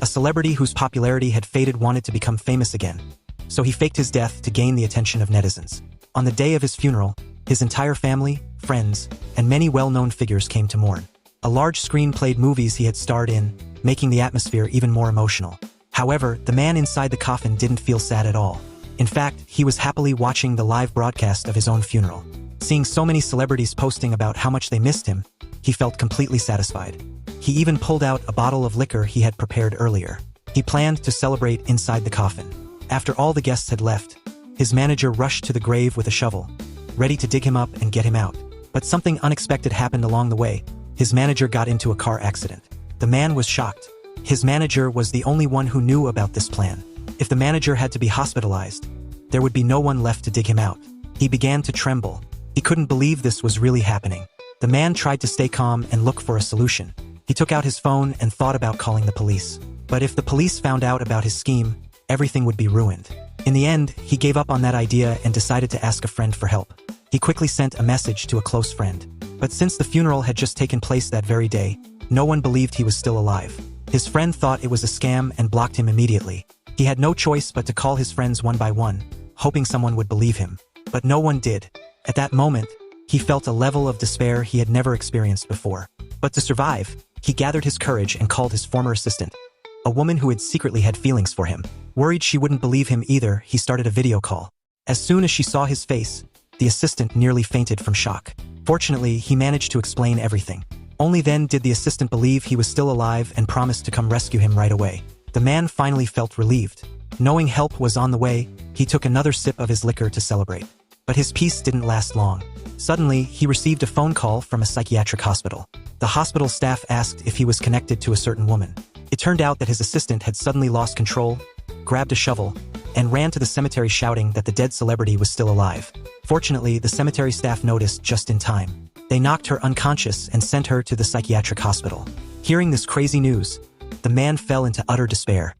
A celebrity whose popularity had faded wanted to become famous again. So he faked his death to gain the attention of netizens. On the day of his funeral, his entire family, friends, and many well-known figures came to mourn. A large screen played movies he had starred in, making the atmosphere even more emotional. However, the man inside the coffin didn't feel sad at all. In fact, he was happily watching the live broadcast of his own funeral. Seeing so many celebrities posting about how much they missed him, he felt completely satisfied. He even pulled out a bottle of liquor he had prepared earlier. He planned to celebrate inside the coffin. After all the guests had left, his manager rushed to the grave with a shovel, ready to dig him up and get him out. But something unexpected happened along the way. His manager got into a car accident. The man was shocked. His manager was the only one who knew about this plan. If the manager had to be hospitalized, there would be no one left to dig him out. He began to tremble. He couldn't believe this was really happening. The man tried to stay calm and look for a solution. He took out his phone and thought about calling the police. But if the police found out about his scheme, everything would be ruined. In the end, he gave up on that idea and decided to ask a friend for help. He quickly sent a message to a close friend. But since the funeral had just taken place that very day, no one believed he was still alive. His friend thought it was a scam and blocked him immediately. He had no choice but to call his friends one by one, hoping someone would believe him. But no one did. At that moment, he felt a level of despair he had never experienced before. But to survive, he gathered his courage and called his former assistant, a woman who had secretly had feelings for him. Worried she wouldn't believe him either, he started a video call. As soon as she saw his face, the assistant nearly fainted from shock. Fortunately, he managed to explain everything. Only then did the assistant believe he was still alive and promised to come rescue him right away. The man finally felt relieved. Knowing help was on the way, he took another sip of his liquor to celebrate. But his peace didn't last long. Suddenly, he received a phone call from a psychiatric hospital. The hospital staff asked if he was connected to a certain woman. It turned out that his assistant had suddenly lost control, grabbed a shovel, and ran to the cemetery shouting that the dead celebrity was still alive. Fortunately, the cemetery staff noticed just in time. They knocked her unconscious and sent her to the psychiatric hospital. Hearing this crazy news, the man fell into utter despair.